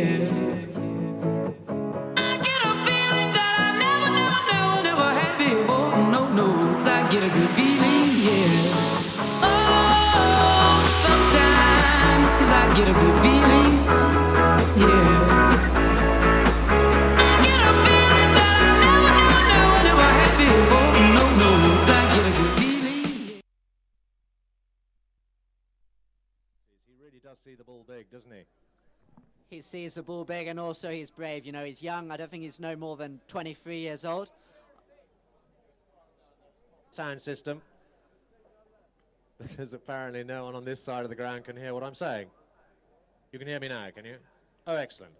yeah. I get a feeling that I never had before. No, no, I get a good feeling, yeah. Oh, sometimes I get a good feeling, yeah. I get a feeling that I never had before. No, no, I get a good feeling, yeah. He really does see the ball big, doesn't he? He sees the ball big, and also he's brave. You know, he's young. I don't think he's no more than 23 years old. Sound system. Because apparently no one on this side of the ground can hear what I'm saying. You can hear me now, can you? Oh, excellent.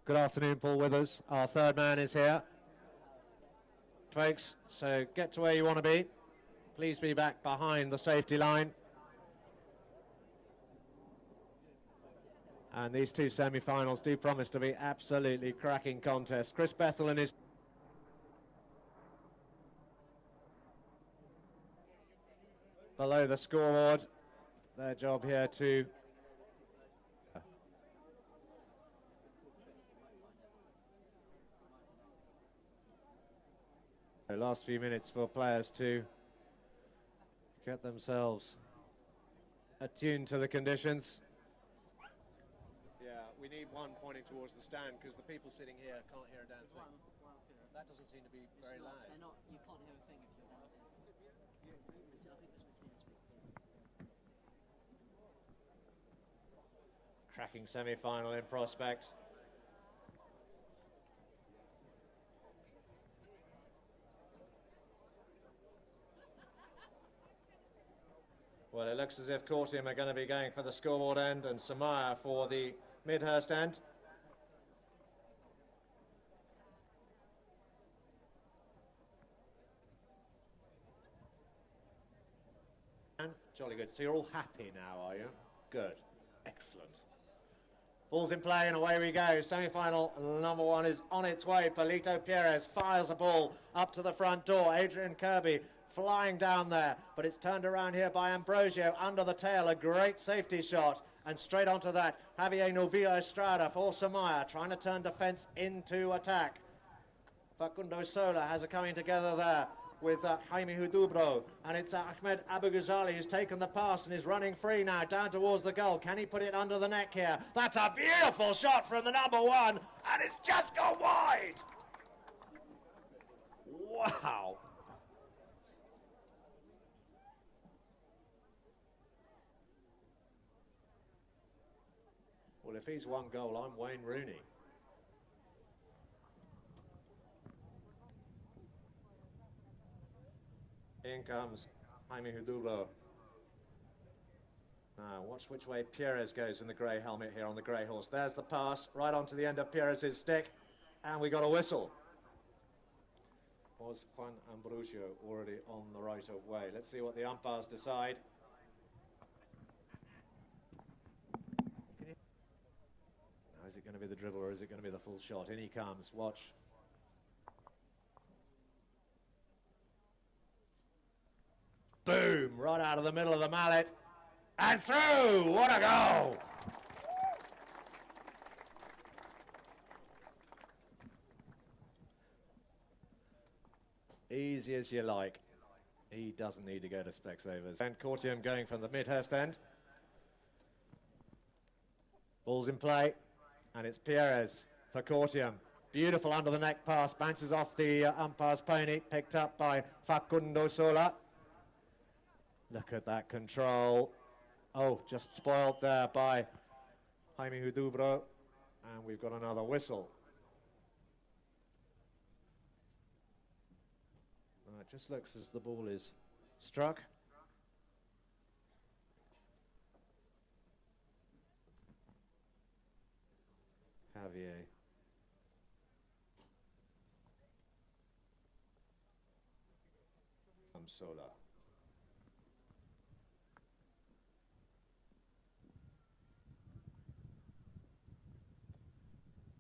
Good afternoon, Paul Withers. Our third man is here. Folks, so get to where you want to be. Please be back behind the safety line. And these two semi-finals do promise to be absolutely cracking contests. Chris Bethel and his... below the scoreboard. Their job here to... the last few minutes for players to get themselves attuned to the conditions. Yeah, we need one pointing towards the stand because the people sitting here can't hear a damn thing. That doesn't seem to be very loud. You can't hear a thing if you're down there. Cracking semi-final in prospect. Well, it looks as if Cortium are going to be going for the scoreboard end and Sumaya for the Midhurst end. And jolly good. So you're all happy now, are you? Good. Excellent. Ball's in play and away we go. Semi-final number one is on its way. Polito Perez fires a ball up to the front door. Adrian Kirby flying down there, but it's turned around here by Ambrosio under the tail. A great safety shot, and straight onto that Javier Novilla Estrada for Sumaya, trying to turn defense into attack. Facundo Sola has a coming together there with Jaime Hudubro, and it's Ahmed Abu Ghazali who's taken the pass and is running free now down towards the goal. Can he put it under the neck here? That's a beautiful shot from the number one, and it's just gone wide. Wow. Well, if he's one goal, I'm Wayne Rooney. In comes Jaime Hudubro. Now, watch which way Perez goes in the grey helmet here on the grey horse. There's the pass, right onto the end of Perez's stick, and we got a whistle. Was Juan Ambrosio already on the right of way? Let's see what the umpires decide. Now, is it going to be the dribble or is it going to be the full shot? In he comes, watch. Boom, right out of the middle of the mallet, and through, what a goal! Easy as you like. He doesn't need to go to Specsavers. And Cortium going from the Midhurst end. Ball's in play, and it's Perez for Cortium. Beautiful under the neck pass, bounces off the umpire's pony, picked up by Facundo Sola. Look at that control. Oh, just spoiled there by Jaime Hudubro. And we've got another whistle. It just looks as the ball is struck. Javier. Sola.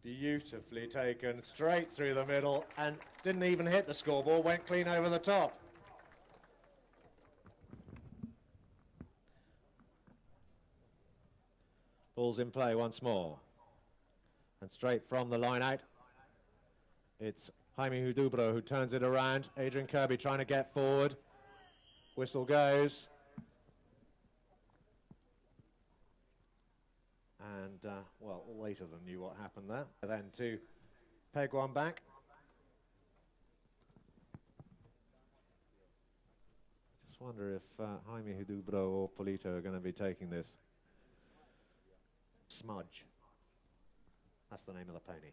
Beautifully taken, straight through the middle, and didn't even hit the scoreboard, went clean over the top. Ball's Ball's in play once more. And straight from the line out, it's Jaime Hudubro who turns it around. Adrian Kirby trying to get forward. Whistle goes. And, well, all 8 of them knew what happened there. Then to peg one back. Just wonder if Jaime Hudubro or Polito are going to be taking this. Smudge. That's the name of the pony.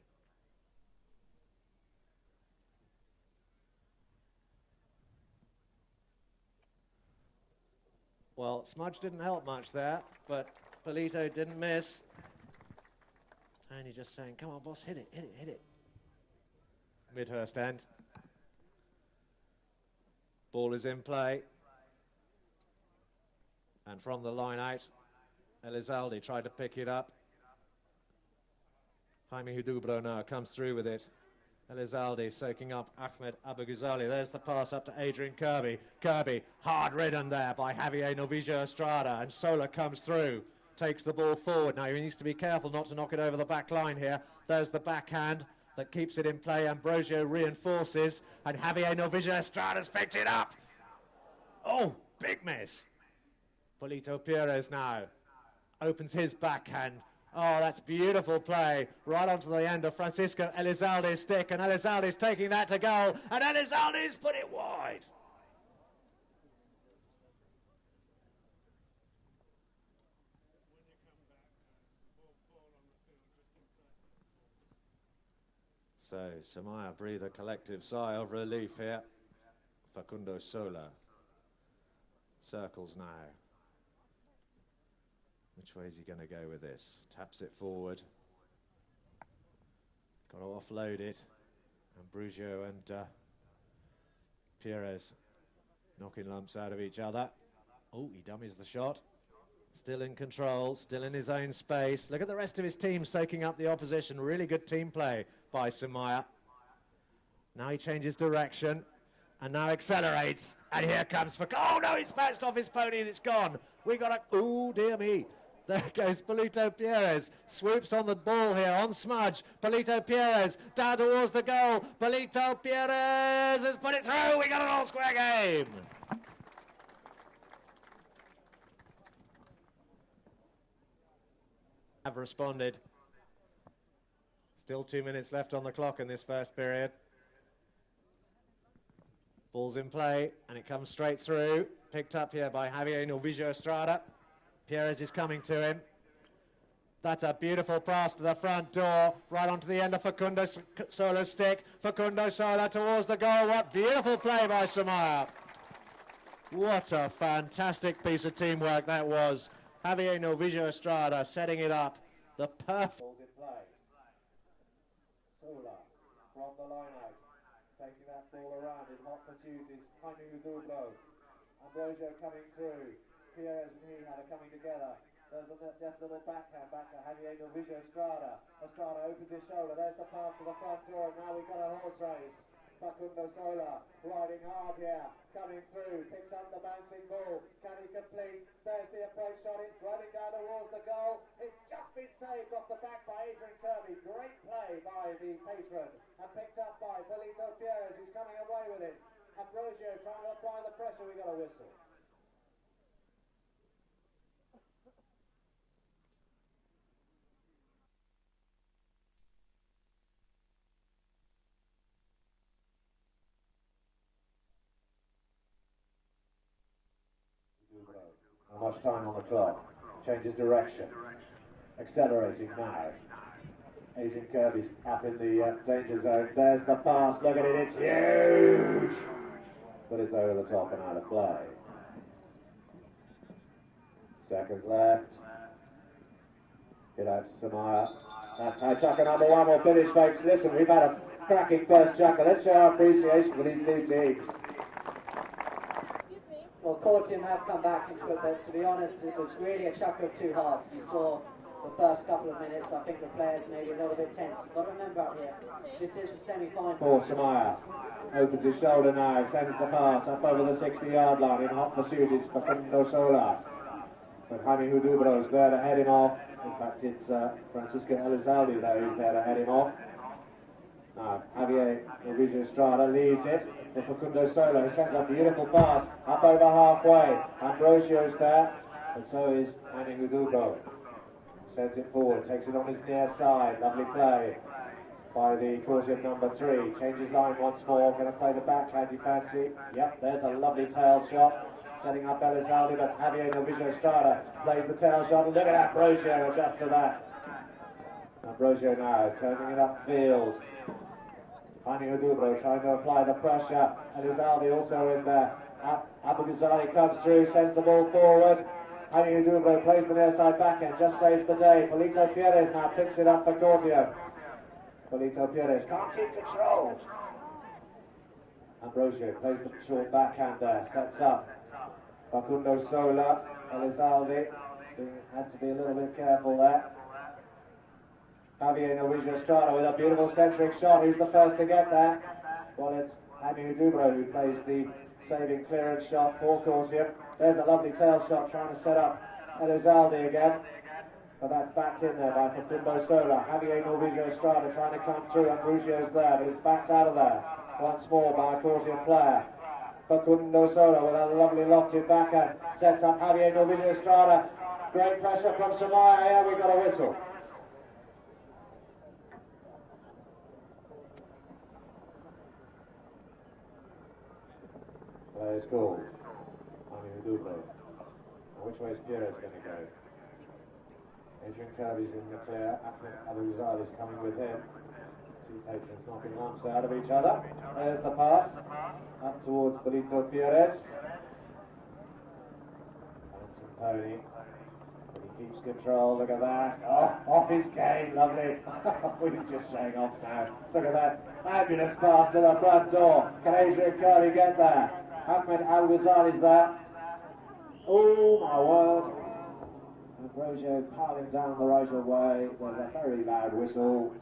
Well, Smudge didn't help much there, but Polito didn't miss. Tony just saying, come on, boss, hit it, hit it, hit it. Midhurst end. Ball is in play. And from the line out, Elizalde tried to pick it up. Jaime Hudubro now comes through with it. Elizalde soaking up Ahmed Aboughazali. There's the pass up to Adrian Kirby. Kirby, hard ridden there by Javier Novillo Estrada, and Sola comes through, takes the ball forward. Now he needs to be careful not to knock it over the back line here. There's the backhand that keeps it in play. Ambrosio reinforces, and Javier Novillo Estrada's picked it up. Oh, big miss. Polito Pires now opens his backhand. Oh, that's beautiful play. Right onto the end of Francisco Elizalde's stick, and Elizalde's taking that to goal, and Elizalde's put it wide. So, Sumaya breathe a collective sigh of relief here. Facundo Sola circles now. Which way is he going to go with this? Taps it forward. Got to offload it. Ambrosio and Pires knocking lumps out of each other. Oh, he dummies the shot. Still in control, still in his own space. Look at the rest of his team soaking up the opposition. Really good team play by Sumaya. Now he changes direction and now accelerates. And here comes oh no, he's bounced off his pony and it's gone. We got a, oh dear me. There goes Polito Pires, swoops on the ball here, on Smudge. Polito Pires, down towards the goal. Polito Pires has put it through. We got an all-square game. Have responded. Still 2 minutes left on the clock in this first period. Ball's in play, and it comes straight through. Picked up here by Javier Novillo Estrada. Pires is coming to him. That's a beautiful pass to the front door, right onto the end of Facundo Sola's stick. Facundo Sola towards the goal. What beautiful play by Sumaya. What a fantastic piece of teamwork that was. Javier Novillo Estrada setting it up. The perfect. Ball's in play. Sola from the line out. Taking that ball around in hot pursuit is Jaime Hudubro. Ambrosio coming through. Pires and Hihad are coming together. There's a deft little backhand back to Javier Novillo Estrada. Estrada opens his shoulder. There's the pass to the front door. Now we've got a horse race. Facundo Sola riding hard here. Coming through. Picks up the bouncing ball. Can he complete? There's the approach shot. It's running down towards the goal. It's just been saved off the back by Adrian Kirby. Great play by the patron. And picked up by Polito Pires, who's coming away with it. Ambrosio trying to apply the pressure. We got a whistle. Not much time on the clock. Changes direction. Accelerating now. Adrian Kirby's up in the danger zone. There's the pass. Look at it. It's huge. But it's over the top and out of play. Seconds left. Get out to Sumaya. That's how chucker number one will finish, folks. Listen, we've had a cracking first chucker. Let's show our appreciation for these two teams. Well, Cortium have come back into it, but to be honest, it was really a chucker of two halves. You saw the first couple of minutes, I think the players maybe a little bit tense. You've got to remember up here, this is the semi-final. For Sumaya, opens his shoulder now, sends the pass up over the 60-yard line. In hot pursuit is Facundo Sola. But Jaime Hudubro is there to head him off. In fact, it's Francisco Elizalde, though, who's there to head him off. Now, Javier Novicio Estrada leaves it to Facundo Solo, who sends a beautiful pass up over halfway. Ambrosio's there, and so is Manning Udubo. Sends it forward, takes it on his near side. Lovely play by the Cortium number 3. Changes line once more. Going to play the backhand, you fancy? Yep, there's a lovely tail shot. Setting up Elizalde, but Javier Novicio Estrada plays the tail shot. And look at Ambrosio adjust for that. Ambrosio now turning it upfield. Finding Udubro, trying to apply the pressure. Elizalde also in there. Abu Ghazali comes through, sends the ball forward. Jaime Udubro plays the near side backhand, just saves the day. Polito Pierres now picks it up for Cortium. Polito Pierres can't keep control. Ambrosio plays the short backhand there, sets up. Facundo Sola, Elizalde, had to be a little bit careful there. Javier Novicio Estrada with a beautiful centric shot. Who's the first to get there? Well, it's Jaime Udubro who plays the saving clearance shot for Cortium. There's a lovely tail shot trying to set up Elizalde again. But that's backed in there by Facundo Sola. Javier Novicio Estrada trying to come through. Ambrosio's there, but it's backed out of there once more by a Cortium player. Facundo Sola with a lovely lofted backhand. Sets up Javier Novicio Estrada. Great pressure from Sumaya. Here we got a whistle. Play is called. Udubro. Which way is Pierres going to go? Adrian Kirby's in the clear. Abu Ghazali is coming with him. Two patrons knocking lumps out of each other. There's the pass. Up towards Polito Pierres. Handsome pony. But he keeps control. Look at that. Oh, off his game. Lovely. He's just showing off now. Look at that. Fabulous pass to the front door. Can Adrian Kirby get there? Ahmed Abu Ghazali is there. Oh my word. Ambrosio piling down the right of way. There's a very loud whistle.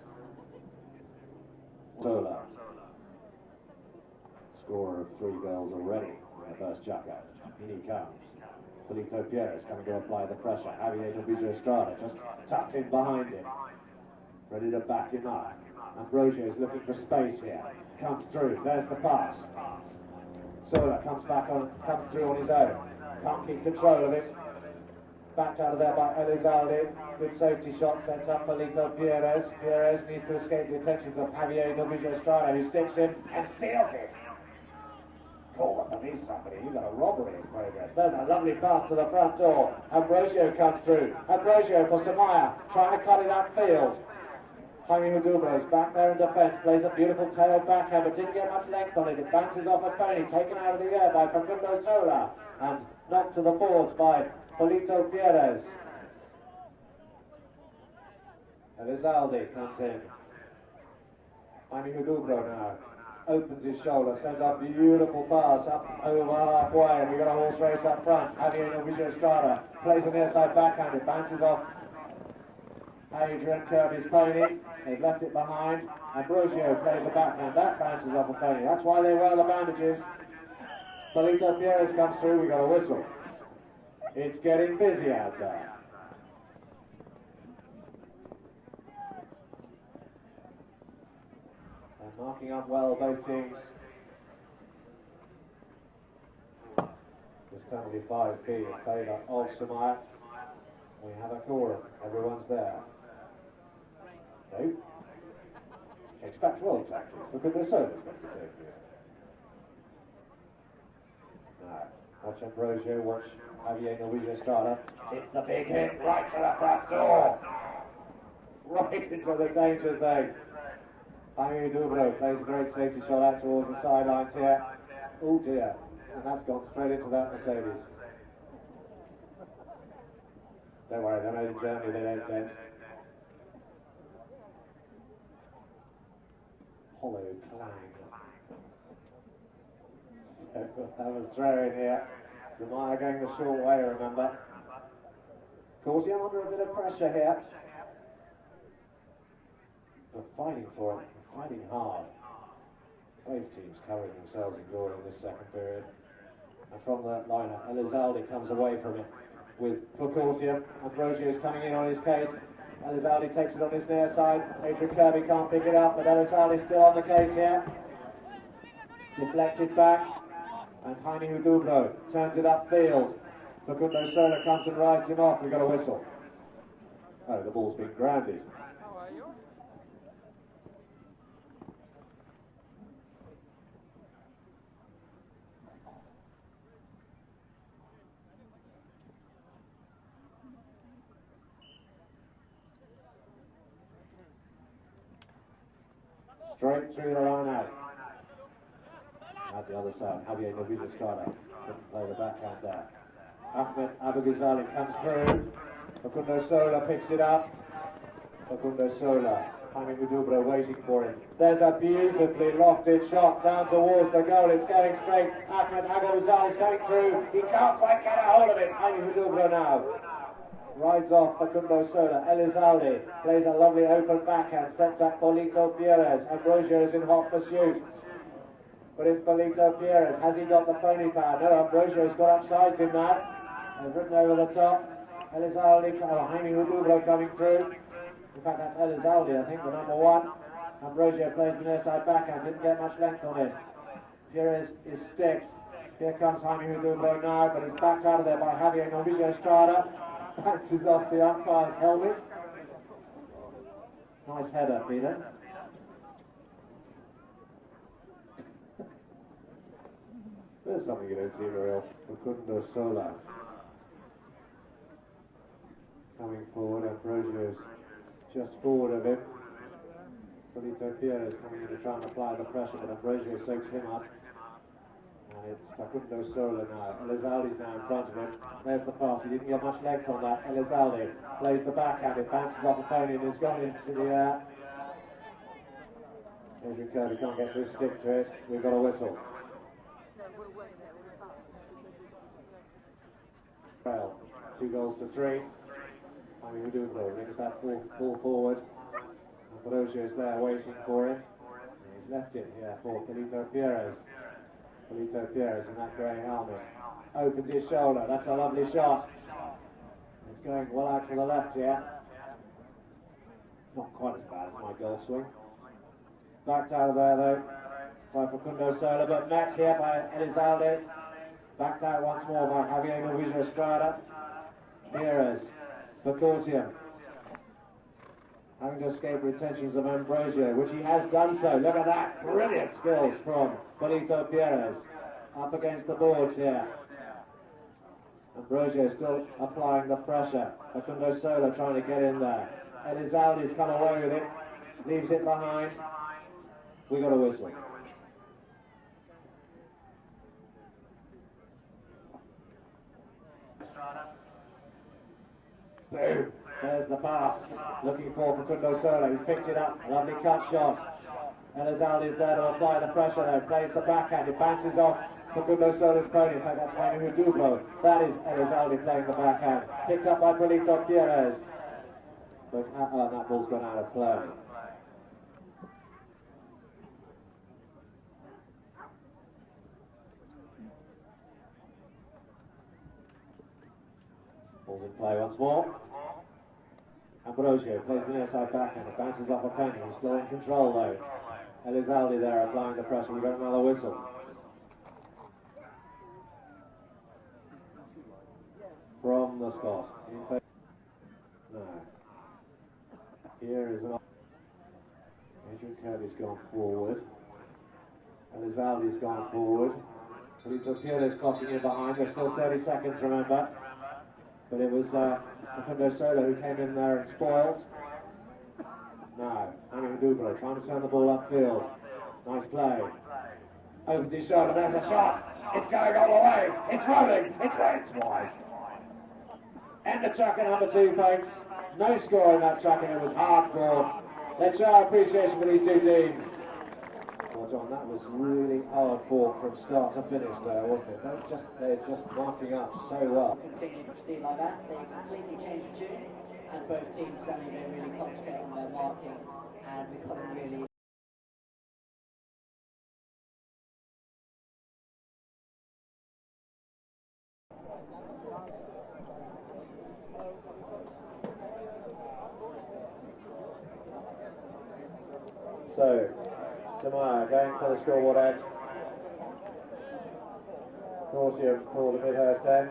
Sola. Scorer of 3 goals already in the first chucker. In he comes. Polito Pierres coming to apply the pressure. Javier Novicio Estrada just tucked in behind him. Ready to back him up. Ambrosio is looking for space here. Comes through. There's the pass. Sola comes through on his own. Can't keep control of it. Backed out of there by Elizalde. Good safety shot, sets up Polito Pierres. Pierres needs to escape the attentions of Javier Novicio Estrada, who sticks him and steals it. Call the police, somebody. You've got a robbery in progress. There's a lovely pass to the front door. Ambrosio comes through. Ambrosio for Sumaya, trying to cut it upfield. Jaime Udubro is back there in defence, plays a beautiful tail backhand, but didn't get much length on it. It bounces off a pony, taken out of the air by Facundo Sola, and knocked to the boards by Polito Pierres. Elizalde comes in. Jaime Udubro now opens his shoulder, sends a beautiful pass up over halfway, and we've got a horse race up front. Javier Novicio Estrada plays the near side backhand, it bounces off Adrian Kirby's pony. They've left it behind. Ambrosio plays the backhand. That bounces off a pony. That's why they wear the bandages. Polito Pierres comes through. We got a whistle. It's getting busy out there. And marking up well both teams. There's currently 5p in favour of Sumaya. We have a quorum. Everyone's there. No. Change back to old tactics. Look at the Sola's going to be taking it. Now, watch Ambrosio, watch Javier Novicio Estrada. It's the big hit right to the front door. Right into the danger zone. Jaime Udubro plays a great safety shot out towards the sidelines here. Oh dear. And that's gone straight into that Mercedes. Don't worry, they're made in Germany, they don't dent. Hollow clang. So we'll have a throw in here. Sumaya going the short way, remember. Cortium under a bit of pressure here. But fighting for it, fighting hard. Both teams covering themselves in glory in this second period. And from that liner, Elizalde comes away from it. with Cortium. Ambrosio is coming in on his case. Elizalde takes it on his near side. Adrian Kirby can't pick it up, but Elizalde is still on the case here. Deflected back, and Jaime Hudubro turns it upfield. Facundo Sola comes and rides him off. We've got a whistle. Oh, the ball's been grounded. Straight through the line out. At the other side, Javier Novillo Estrada couldn't play the backhand there. Ahmed Aboughazali comes through. Facundo Sola picks it up. Facundo Sola, Jaime Hudubro waiting for him. There's a beautifully lofted shot down towards the goal. It's going straight. Ahmed Aboughazali is coming through. He can't quite get a hold of it. Jaime Hudubro now rides off Facundo Sola. Elizalde plays a lovely open backhand, sets up Polito Pierres. Ambrosio is in hot pursuit. But it's Polito Pierres. Has he got the pony power? No, Ambrosio's got upsides in that. They've ridden over the top. Elizalde, Jaime Hudubro coming through. In fact, that's Elizalde, I think, the number one. Ambrosio plays the near side backhand. Didn't get much length on it. Pierres is sticked. Here comes Jaime Hudubro now, but he's backed out of there by Javier Novillo Estrada. Bounces off the umpire's helmet. Nice header, Peter. There's something you don't see very often. Facundo Sola coming forward. Ambrosio's just forward of him. Polito Pierres coming in to try and apply the pressure, but Ambrosio soaks him up. And it's Facundo Sola now. Elizalde's now in front of him. There's the pass. He didn't get much length on that. Elizalde plays the backhand. It bounces off the pony and it's gone into the air. Adrian Kirby can't get to his stick to it. We've got a whistle. Well, 2-3. Jaime Hudubro brings that ball forward. Ambrosio is there waiting for him. And he's left it here for Polito Pierres. Polito Pierres in that grey helmet. Opens his shoulder. That's a lovely shot. It's going well out to the left here. Not quite as bad as my goal swing. Backed out of there though by Facundo Sola, but met here by Elizalde. Backed out once more by Javier Novillo Estrada. Pierres for Cortium. Having to escape the attentions of Ambrosio, which he has done so. Look at that. Brilliant skills from Polito Pierres. Up against the boards here. Ambrosio still applying the pressure. Facundo Sola trying to get in there. Elizalde's come away with it. Leaves it behind. We got a whistle. Boom. There's the pass. Looking for Facundo Sola. He's picked it up. Lovely cut shot. Elizalde's there to apply the pressure though. Plays the backhand. It bounces off Facundo Sola's pony. In fact, that's Jaime Hudubro. That is Elizalde playing the backhand. Picked up by Polito Pierres. But that ball's gone out of play. Ball's in play once more. Ambrosio plays the near side backhand. It bounces off a penny. He's still in control though. Elizalde there applying the pressure. We've got another whistle. From the spot. No. Here is an. Adrian Kirby's gone forward. Elizalde's gone forward. Polito Pierres clocking in behind. There's still 30 seconds, remember. But it was Facundo Sola who came in there and spoiled. Now, Jaime Hudubro trying to turn the ball upfield. Nice play. Opens his shoulder, there's a shot. It's going all the way. It's rolling. It's wide. End of chucking number 2, folks. No score in that chucking. It was hard fought. Let's show our appreciation for these two teams. Well, John, that was really hard fought from start to finish there, wasn't it? They're just marking up so well. Continue to proceed like that. They completely changed the tune, and both teams standing there really concentrate on their marking, and we couldn't really. So, Sumaya going for the scoreboard end. Cortium for the Midhurst end.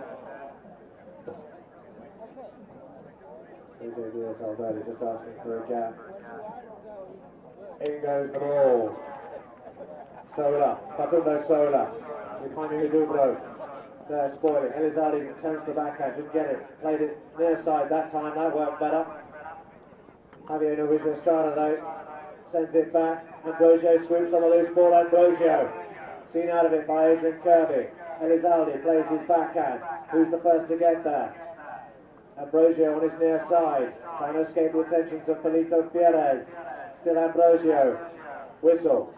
AJ Alberti just asking for a gap. In goes the ball. Sola, Facundo Sola with Jaime Dubro. They're spoiling. Elizalde turns to the backhand, didn't get it. Played it near side that time, that worked better. Javier Novicio Estrada though sends it back. Ambrosio swoops on the loose ball. Ambrosio seen out of it by Adrian Kirby. Elizalde plays his backhand. Who's the first to get there? Ambrosio on his near side, trying to escape the attentions of Felito Pierres. Still Ambrosio. Whistle.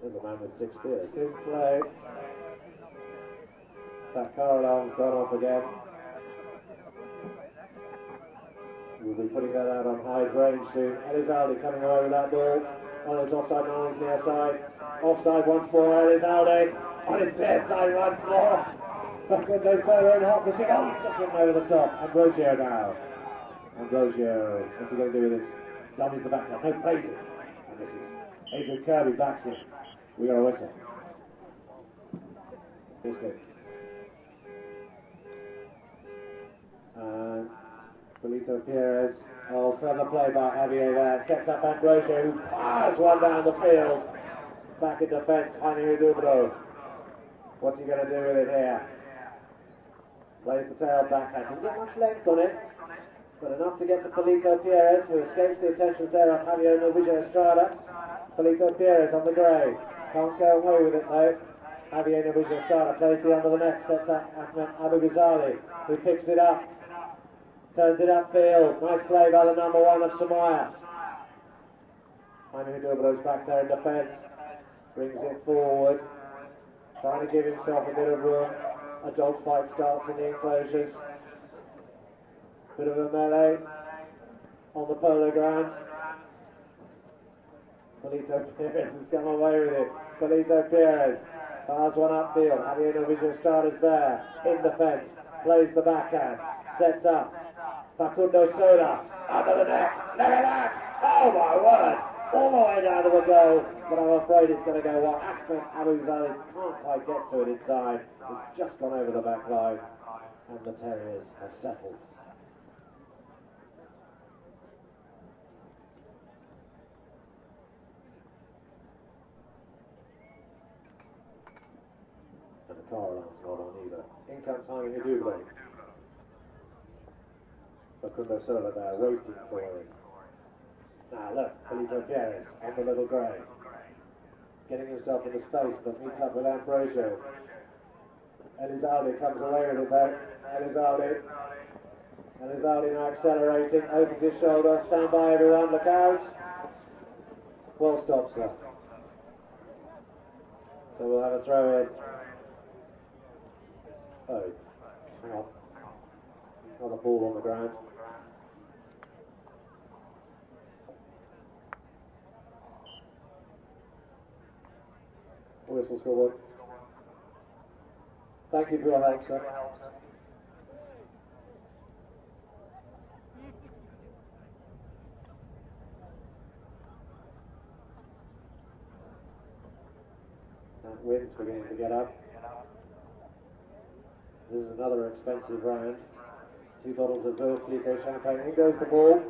There's a man with 6 beers. Didn't play. That car alarm's gone off again. We'll be putting that out on high range soon. Elizalde coming away with that ball. On his offside, on his near side. Offside once more. Elizalde on his near side once more. Facundo Sola in hot pursuit. Oh, he's just went over the top. Ambrosio now. Ambrosio. What's he going to do with this? Dummies the backhand. No, plays it. And this is Adrian Kirby backs it. We got a whistle. Missed it. And Felito Pierres. Oh, clever play by Javier there. Sets up Ambrosio, who fires one down the field. Back in defence, Jaime Dubro. What's he going to do with it here? Plays the tail backhand. Didn't get much length on it, but enough to get to Felito Pierres, who escapes the attentions there of Javier Novicio Estrada. Felito Pierres on the grey. Can't go away with it though. Javier Novicio Estrada plays the under the neck, sets up Ahmed Abu Ghazali, who picks it up. Turns it upfield. Nice play by the number 1 of Sumaya. Jaime Dubro's back there in defence. Brings it forward. Trying to give himself a bit of room. A dogfight starts in the enclosures. Bit of a melee on the polo ground. Felito Pierres has come away with it. Felito Pierres fires one upfield. Javier Novicio Estrada's there in defence. Plays the backhand. Sets up. Facundo Sola under the neck. Look at that! Oh my word! All the way down to the goal, but I'm afraid it's going to go wide. Ahmed Abu Ghazali can't quite get to it in time. It's just gone over the back line, and the Terriers have settled. And the car alarm's not on either. In comes Jaime Dubro. Facundo Sola there, waiting for him. Now look, Felito Pierres on the little grey. Getting himself into space, but meets up with Ambrosio. Elizalde comes away with it though. Elizalde now accelerating, opens his shoulder. Stand by everyone, look out. Well stopped, sir. So we'll have a throw in. Oh, hang on. Another ball on the ground. Whistle scoreboard. Thank you for your help, sir. That wind's beginning to get up. This is another expensive round. 2 bottles of Veuve Clicquot champagne. In goes the ball.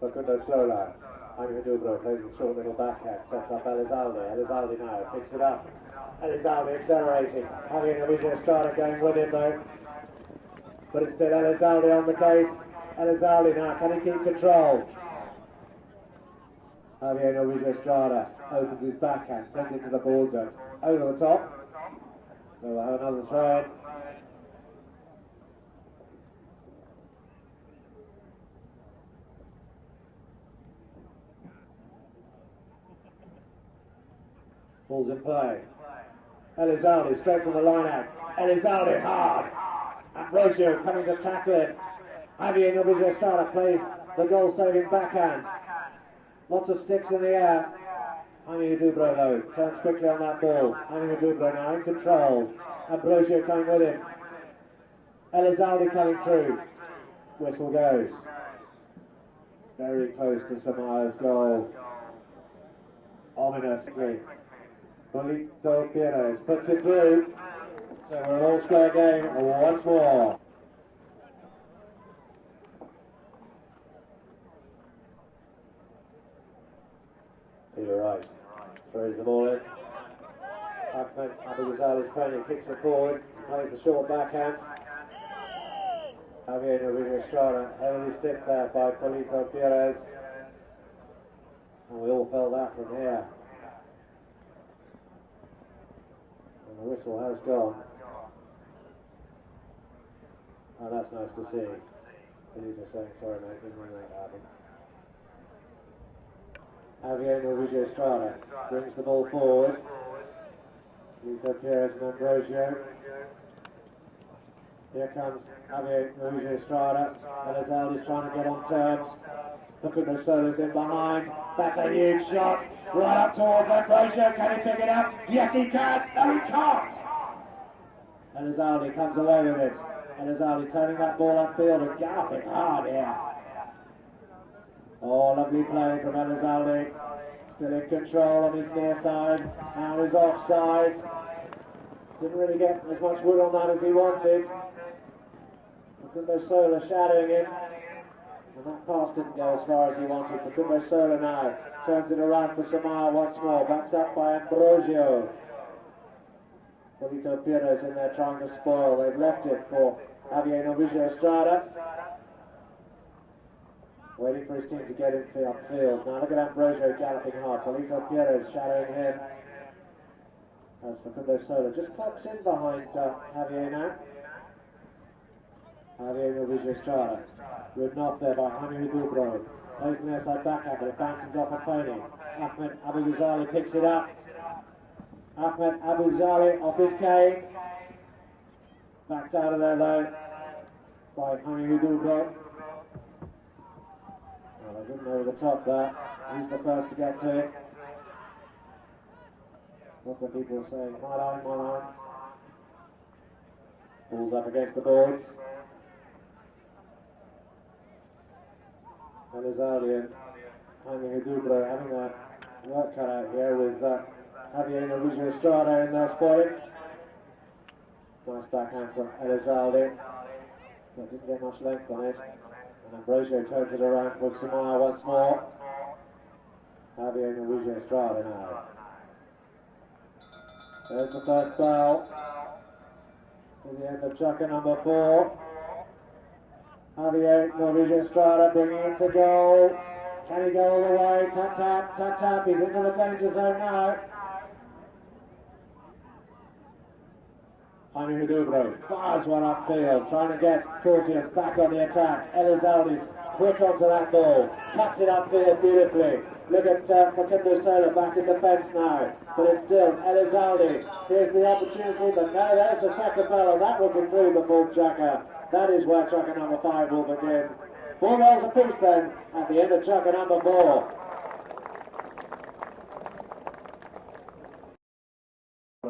Facundo Sola. Jaime Dubro plays the short little backhand, sets up Elizalde. Elizalde now picks it up. Elizalde accelerating. Javier Novicio Estrada going with him though. But it's still Elizalde on the case. Elizalde now, can he keep control? Javier Novicio Estrada opens his backhand, sends it to the board zone. Over the top. So we'll have another throw in. Ball's in play. Elizalde straight from the line out. Elizalde hard. Ambrosio coming to tackle it. Javier Novicio Estrada plays the goal-saving backhand. Lots of sticks in the air. Jaime Dubro though, turns quickly on that ball. Jaime Dubro now in control. Ambrosio coming with him. Elizalde coming through. Whistle goes. Very close to Sumaya's goal. Ominously. Polito Pires puts it through. So we're an all-square game once more. To your right. Throws the ball in. Ahmed Aboughazali's pony kicks it forward. Plays the short backhand. Javier Novillo Estrada, heavily stick there by Polito Pires. And we all felt that from here. And the whistle has gone. And that's nice to see. Polito saying, sorry mate, didn't mean that to happen. Javier Novillo Estrada brings the ball forward. Polito Pires and Ambrosio. Here comes Javier Novillo Estrada. Elizalde's trying to get on terms. Facundo Sola's in behind. That's a huge shot. Right up towards Ambrosio. Can he pick it up? Yes, he can. No, he can't. Elizalde comes away with it. Elizalde turning that ball upfield and galloping hard here. Oh, lovely play from Elizalde. Still in control on his near side. Now he's offside. Didn't really get as much wood on that as he wanted. Facundo Sola shadowing him. And that pass didn't go as far as he wanted. Facundo Sola now turns it around for Sumaya once more. Backed up by Ambrosio. Polito Pires in there trying to spoil. They've left it for Javier Novillo Estrada. Waiting for his team to get in upfield. Now look at Ambrosio galloping hard. Polito Pires shadowing him. As Facundo Sola just clocks in behind Javier now. Javier Novillo Estrada. Ridden off there by Jaime Dubro. Plays the near side backhand, but it bounces off a pony. Ahmed Aboughazali picks it up. Ahmed Aboughazali off his cane. Backed out of there though by Jaime Dubro. Well, they didn't over the top there. He's the first to get to it. Lots of people saying, my line, my line. Ball's up against the boards. Elizalde and Jaime Dubro having their work cut out here with Javier Novillo Estrada in there spotting. Nice backhand from Elizalde. But didn't get much length on it. And Ambrosio turns it around for Sumaya once more. Javier Novillo Estrada now. There's the first bell. To the end of chukker number 4. Javier Novillo Estrada bringing it to goal. Can he go all the way? Tap, tap, tap, tap. He's into the danger zone now. Jaime Dubro fires one upfield, trying to get Cortium back on the attack. Elizalde's quick onto that ball, cuts it upfield beautifully. Look at Facundo Sola back in defence now, but it's still Elizalde. Here's the opportunity, but no, there's the second bell, and that will conclude the full chukker. That is where chukker number 5 will begin. 4 goals apiece then at the end of chukker number 4.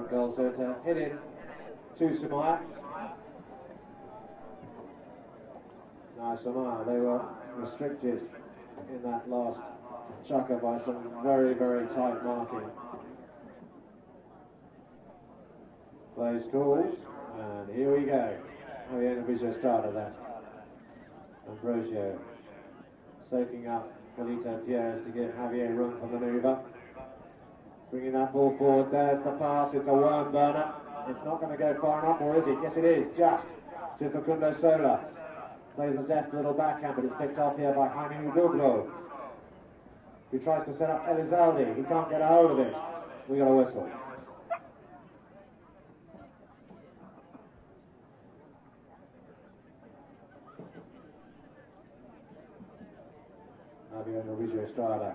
Goal, so it's a hit in to Sumaya. Now Sumaya, they were restricted in that last chukker by some very, very tight marking. Plays called, and here we go. Javier Novillo Estrada then. Ambrosio soaking up Polito Pires to give Javier room for manoeuvre. Bringing that ball forward, there's the pass, it's a worm burner. It's not going to go far enough, or is it? Yes it is, just to Facundo Sola. Plays a deft little backhand, but it's picked off here by Jaime Dubro. He tries to set up Elizalde, he can't get a hold of it. We got a whistle. Javier Novillo Estrada.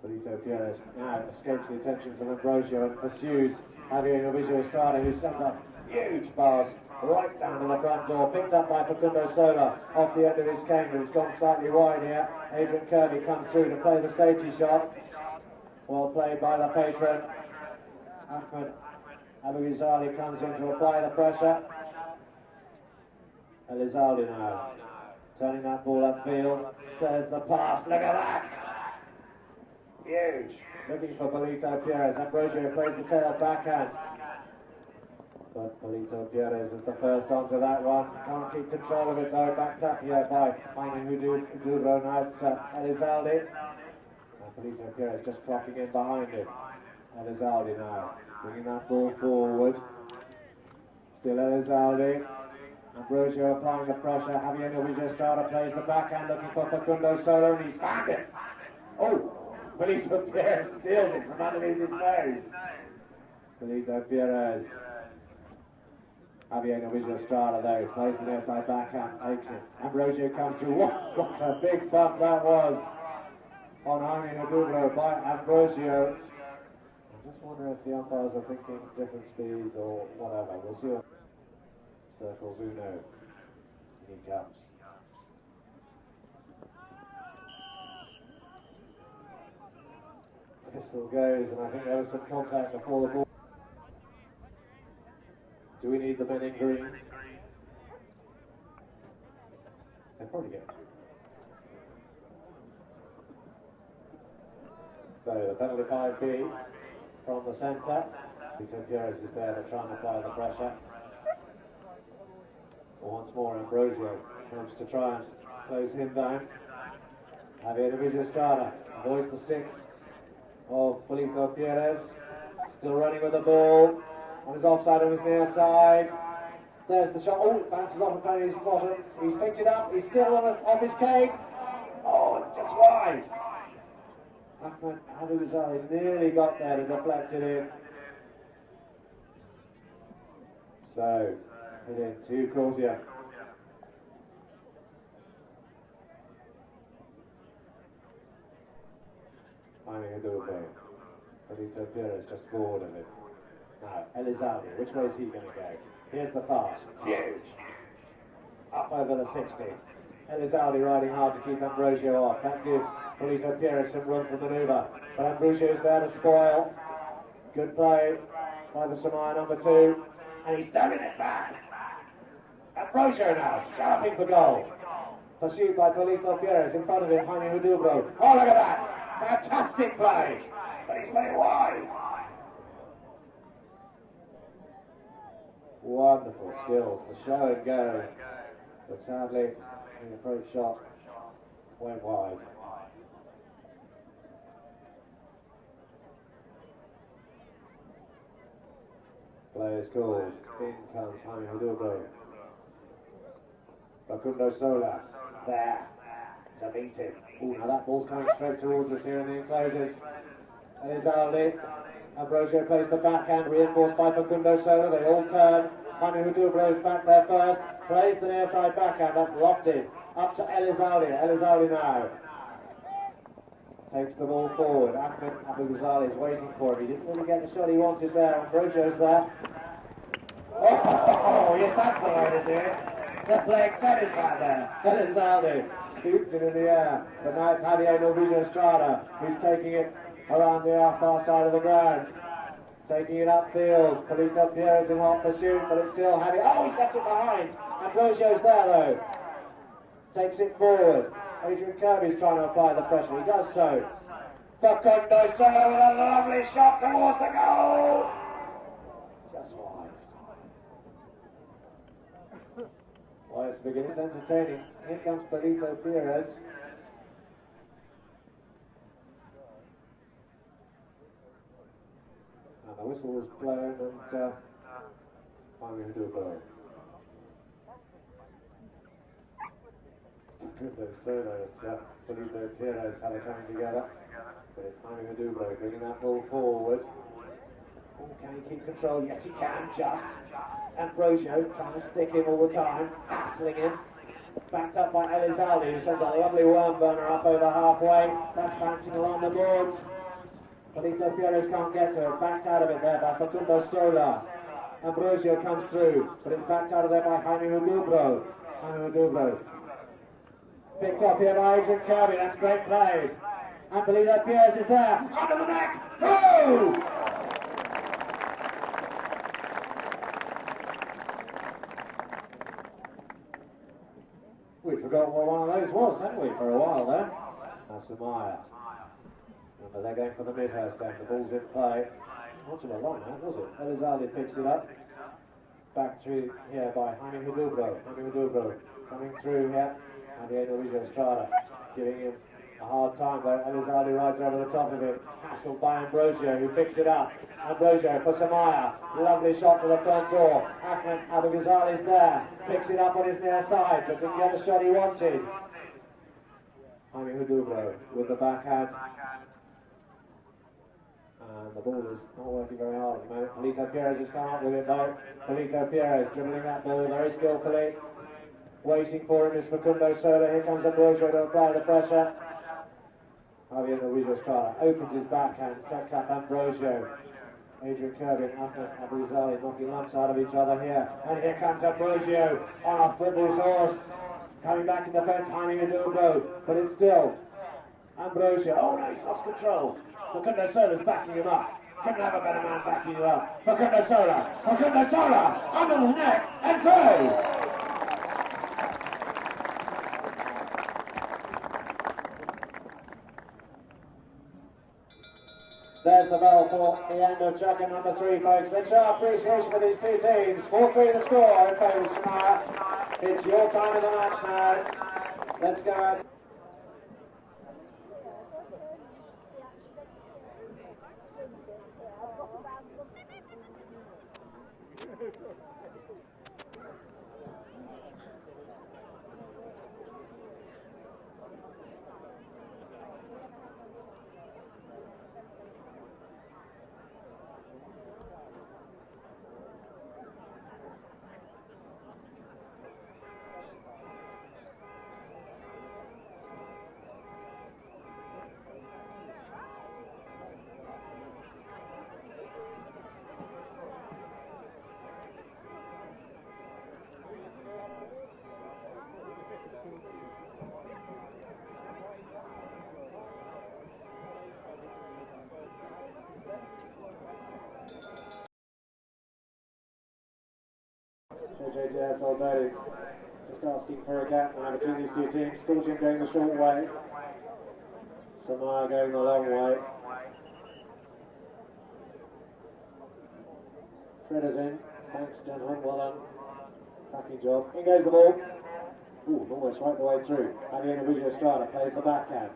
Polito Pires now escapes the attentions of Ambrosio and pursues Javier Novillo Estrada, who sends up huge pass right down to the front door, picked up by Facundo Sola off the end of his cane, but it's gone slightly wide here. Adrian Kirby comes through to play the safety shot. Well played by the patron. Ahmed Aboughazali comes in to apply the pressure. Elizalde now, turning that ball upfield, says the pass, look at that! Huge! Looking for Polito Pires, Ambrosio plays the tail backhand. But Polito Pires is the first onto that one, can't keep control of it though, backed up here by Jaime Huduro, now it's Elizalde. And Polito Pires just clocking in behind him. Elizalde now, bringing that ball forward. Still Elizalde. Ambrosio applying the pressure. Javier Novigia plays the backhand, looking for Facundo Sola, and he's found it. Oh, Polito Pires steals it from underneath his nose. Polito Pires. Javier Novigia though, plays the near side backhand, takes it. Ambrosio comes through. What a big bump that was on Jaime Novigia by Ambrosio. I just wonder if the umpires are thinking different speeds or whatever. We'll see what circles Uno. He comes. Pistol goes, and I think there was some contact before the ball. Do we need the men in green? They probably get. So the penalty 5B from the centre. Peter Pires is there to try and apply the pressure. Once more, Ambrosio comes to try and close him down. Javier Novigia avoids the stick of Polito Pires. Still running with the ball. On his offside, on his near side. There's the shot. Oh, it bounces off and finally he's spotted. He's picked it up. He's still off his cane. Oh, it's just wide. Ahmed Aboughazali nearly got there to deflect it in. So, hit in to Cortium. Jaime Huduro. Polito Pires just forward of it. Now, Elizalde, which way is he going to go? Here's the pass. Huge. Up over the 60. Elizalde riding hard to keep Ambrosio off. That gives Polito Pires some room for manoeuvre. But Ambrosio's there to spoil. Good play by the Sumaya number 2. And he's tugging it back. Ambrosio now, galloping for goal. Pursued by Polito Pires. In front of him, Jaime Huduro. Oh, look at that! Fantastic play! But he's playing wide. Wonderful skills, the show and go. But sadly, the approach shot went wide. Play is called. In comes Jaime Huduro. Facundo Sola. There. To beat him. Ooh, now that ball's coming straight towards us here in the enclosures. Elizalde. Ambrosio plays the backhand, reinforced by Facundo Sola. They all turn. Jaime Huduro is back there first. Plays the near side backhand. That's lofted. Up to Elizalde. Elizalde now. Takes the ball forward. Ahmed Aboughazali is waiting for him. He didn't really get the shot he wanted there. Ambrosio's there. Oh, yes, that's the way to do it. They're playing tennis out there. Elizalde scoots it in the air. But now it's Javier Novigia who's taking it around the far side of the ground. Taking it upfield. Polito Pires in hot pursuit, but it's still Javier. Oh, he's left it behind. Ambrosio's there though. Takes it forward. Adrian Kirby's trying to apply the pressure. He does so. Facundo Sola with a lovely shot towards the goal. Just wide. Well, it's beginning. It's entertaining. Here comes Polito Pires. And the whistle was blown and I'm going to do a blow. Goodness, so nice. Polito Pires had it coming together. But it's Jaime Huduro bringing that ball forward. Oh, can he keep control? Yes, he can, just. Ambrosio trying to stick him all the time, hassling him. Backed up by Elizalde, who sends a lovely worm burner up over halfway. That's bouncing along the boards. Polito Pires can't get to it. Backed out of it there by Facundo Sola. Ambrosio comes through, but it's backed out of there by Jaime Hudubro. Jaime Hudubro. Picked up here by Adrian Kirby, that's great play. And Polito Pierres is there, under the neck, through! We'd forgotten what one of those was, hadn't we, for a while there? That's Sumaya. But they're going for the Midhurst end, the ball's in play. Not to the long hand, was it? Elizalde picks it up. Back through here by Jaime Hudubro. Jaime Hudubro coming through here. And the Luis Estrada giving him a hard time though. Elizalde rides over the top of him. Hassled by Ambrosio, who picks it up. Ambrosio for Sumaya. Lovely shot to the front door. Ahmed Abou is there. Picks it up on his near side, but didn't get the shot he wanted. Jaime Hudubro with the backhand. And the ball is not working very hard at the moment. Polito Pierres has come up with it though. Polito Pierres dribbling that ball very skillfully. Waiting for him is Facundo Sola. Here comes Ambrosio to apply the pressure. Javier Luis Estrada opens his backhand, sets up Ambrosio. Adrian Kirby and Ahmed Abou knocking lumps out of each other here. And here comes Ambrosio on a football's horse. Coming back in defence, Jaime Hudubro. But it's still Ambrosio. Oh no, he's lost control. Facundo Sola's backing him up. Couldn't have a better man backing you up. Facundo Sola, under the neck, and through! There's the bell for the end of jacket number 3, folks. Let's show our appreciation for these two teams. 4-3 the score in favour of Sumaya. It's your time of the match now. Let's go out. JJS Alberti just asking for a gap now between these two teams. Cortium going the short way, Sumaya going the long way. Treaders in, thanks gentlemen, well done. Cracking job. In goes the ball. Ooh, almost right the way through. Javier Luis Estrada plays the backhand.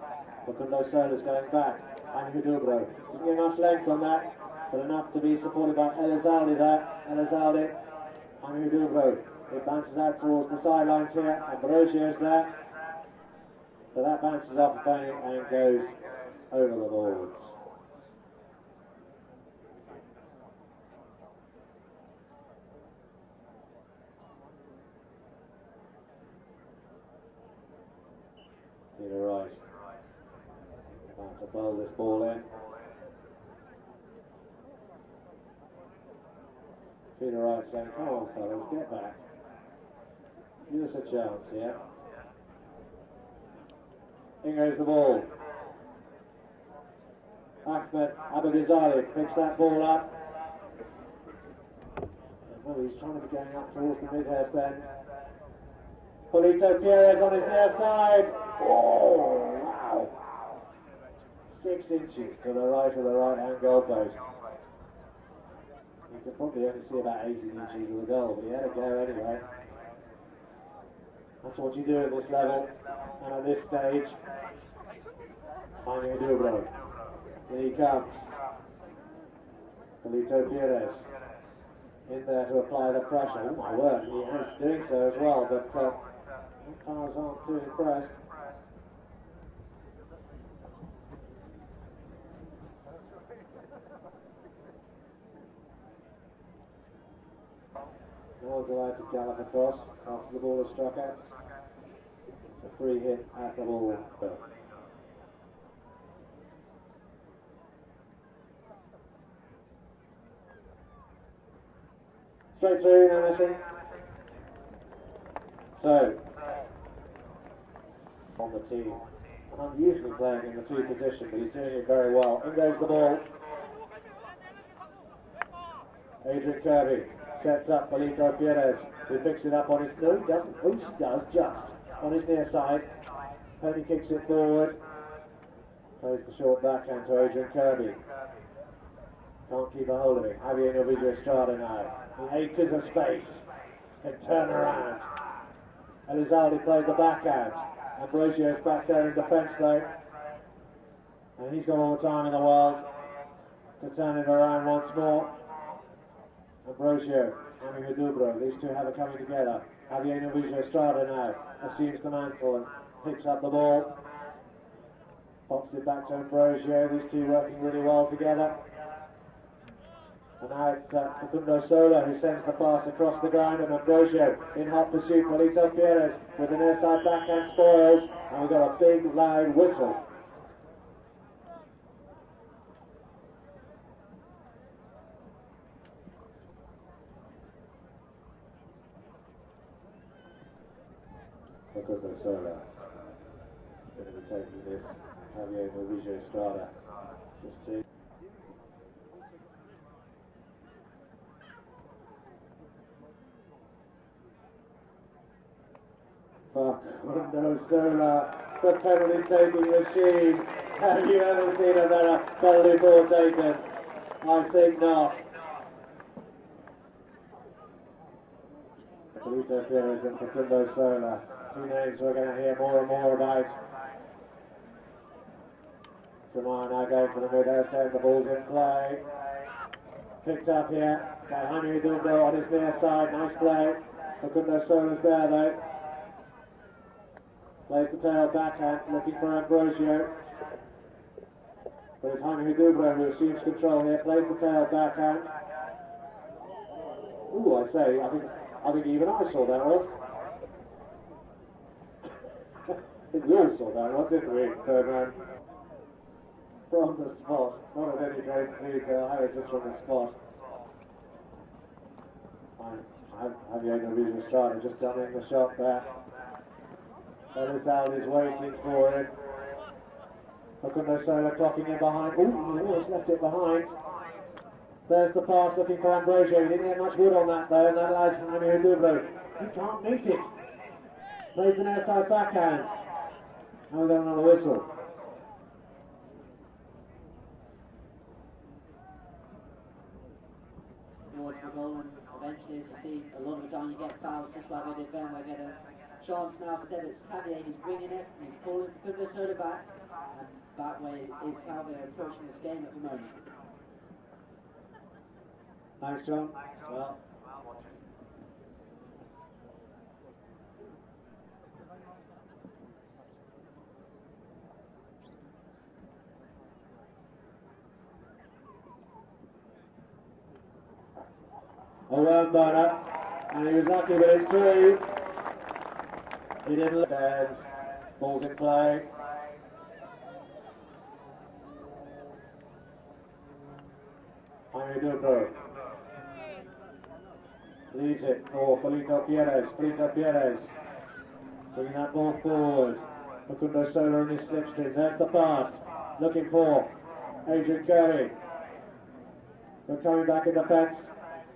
Facundo Sola's going back. Jaime Hudubro. Didn't get much length on that, but enough to be supported by Elizalde there. Elizalde. Jaime Hudubro. It bounces out towards the sidelines here. Ambrosio is there. But that bounces off the phone and goes over the boards. Peter Wright. About to bowl this ball in. Peter Wright saying, come on fellas, get back. Give us a chance here. In goes the ball. Ahmed Abou picks that ball up. Well, he's trying to be going up towards the Midhurst end. Polito Pierres on his near side. Oh, wow. 6 inches to the right of the right-hand goalpost. You can probably only see about 18 inches of the goal, but he had a go anyway. That's what you do at this level, and at this stage. Jaime Hudubro. Here he comes. Polito Pierres in there to apply the pressure. Oh my word, he is doing so as well, but umpires aren't too impressed. No one's allowed to gallop across after the ball is struck out. It's a free hit at the ball. Straight through, no missing. So, on the team. And I'm usually playing in the 2 position, but he's doing it very well. In goes the ball. Adrian Kirby sets up Polito Perez, who picks it up on his... No, he doesn't. Oh, he does, just. On his near side. Penny kicks it forward. Plays the short backhand to Adrian Kirby. Can't keep a hold of it. Javier Novicio Estrada now. In acres of space. Can turn around. Elizalde played the backhand. Ambrosio's back there in defence though. And he's got all the time in the world to turn it around once more. Ambrosio, Amigo Dubro, these two have it coming together. Javier Novicio Estrada now assumes the mantle and picks up the ball. Pops it back to Ambrosio, these two working really well together. And now it's Facundo Sola who sends the pass across the ground, and Ambrosio in hot pursuit. Polito Perez with an airside backhand spoils, and we've got a big loud whistle. Facundo Sola going to be taking this. Javier Novicio Estrada just to... Facundo Sola, the penalty taking machine. Have you ever seen a better penalty ball taken? I think not. Polito Perez and Facundo Sola, 2 names we're going to hear more and more about. Sumaya now going for the mid-air, the ball's in play. Picked up here by Jaime Dubro on his near side, nice play. Facundo Sola's there though. Plays the tail backhand, looking for Ambrosio. But it's Jaime Dubro who assumes control here, plays the tail backhand. Ooh, I think even I saw that one. I think we all saw that one, didn't we, third man? From the spot, not at any great speed, so I'll have it just from the spot. Javier Novicio Estrada just jumping the shot there. Elizalde is waiting for it. Facundo Sola clocking in behind. Ooh, he almost left it behind. There's the pass looking for Ambrosio. He didn't get much wood on that though, and that allows Jaime Dubro. He can't meet it. Plays the near side backhand. Now we've got another whistle. Towards the goal, and eventually, as you see, a lot of the time you get fouls just like we did then. We get a chance now. Instead, it's Javier, he's bringing it, and he's calling Facundo Sola back, and that way is Javier approaching this game at the moment. Thanks, John. Well, a worm burner, and he was lucky with his 2. He didn't stand. Ball's in play. Jaime Dubro leaves it for Polito Perez. Polito Perez bringing that ball forward. Facundo Sola in his slipstream. There's the pass. Looking for Adrian Kirby. But coming back in defence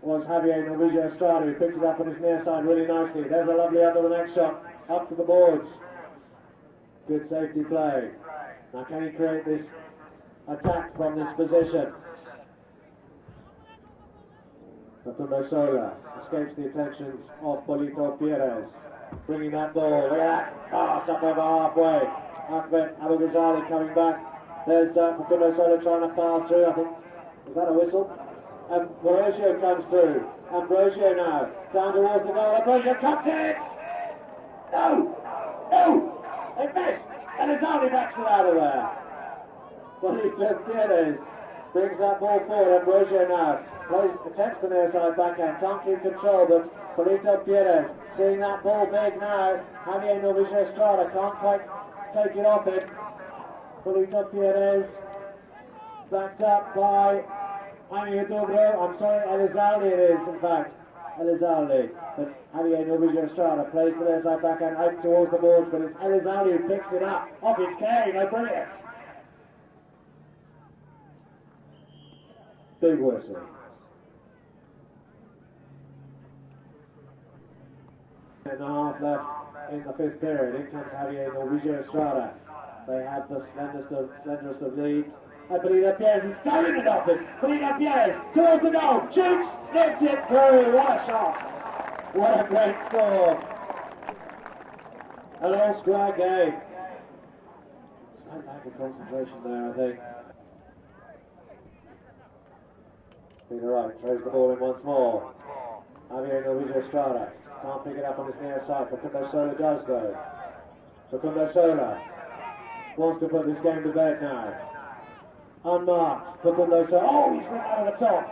was Javier Novicio Estrada, who picks it up on his near side really nicely. There's a lovely under the next shot. Up to the boards. Good safety play. Now can he create this attack from this position? Facundo Sola escapes the attentions of Polito Perez. Bringing that ball, look at that pass up over halfway. Ahmed Abu Ghazali coming back. There's Facundo Sola trying to power through, I think. Is that a whistle? Ambrosio comes through. Ambrosio now, down towards the goal. Ambrosio cuts it! No! No! They missed! And Elizalde backs it out of there. Polito Perez brings that ball forward. Ambrosio now attempts the near side backhand, can't keep control, but Polito Perez seeing that ball big now. Javier Novicio Estrada can't quite take it off it. Polito Perez backed up by Jaime Dubro. I'm sorry, Elizalde it is, in fact. Elizalde, but Javier Novicio Estrada plays the left side backhand out towards the boards, but it's Elizalde who picks it up off his cane. Oh, brilliant! Big whistle. And a half left in the fifth period. In comes Javier Novicio Estrada. They have the slenderest of leads. And Benito Pierres is staring it up. Benito Pierres towards the goal, shoots, nets it through. What a shot! What a great score! An all-square game. Slight lack of concentration there, I think. Peter Wright throws the ball in once more. Javier Novicio Estrada can't pick it up on his near side. Facundo Sola does though. Facundo Sola wants to put this game to bed now. Unmarked. Facundo Sola. Oh, he's run over the top.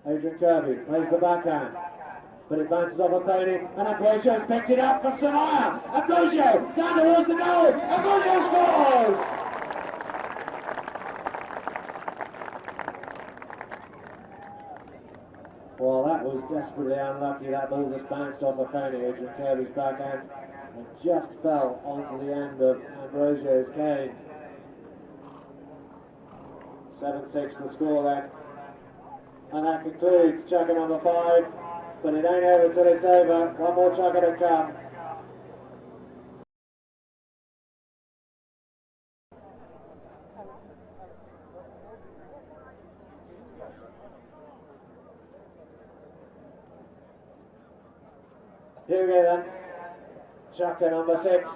Adrian Kirby plays the backhand. But it bounces off a Pony, and Ambrosio's picked it up from Sumaya. Ambrosio down towards the goal. Ambrosio scores! Well, that was desperately unlucky. That ball just bounced off a Pony, Adrian Kirby's backhand, and just fell onto the end of Ambrosio's cane. 7-6 the score then. And that concludes chugger number 5. But it ain't over till it's over. One more chugger to come. Here we go then. Chugger number 6.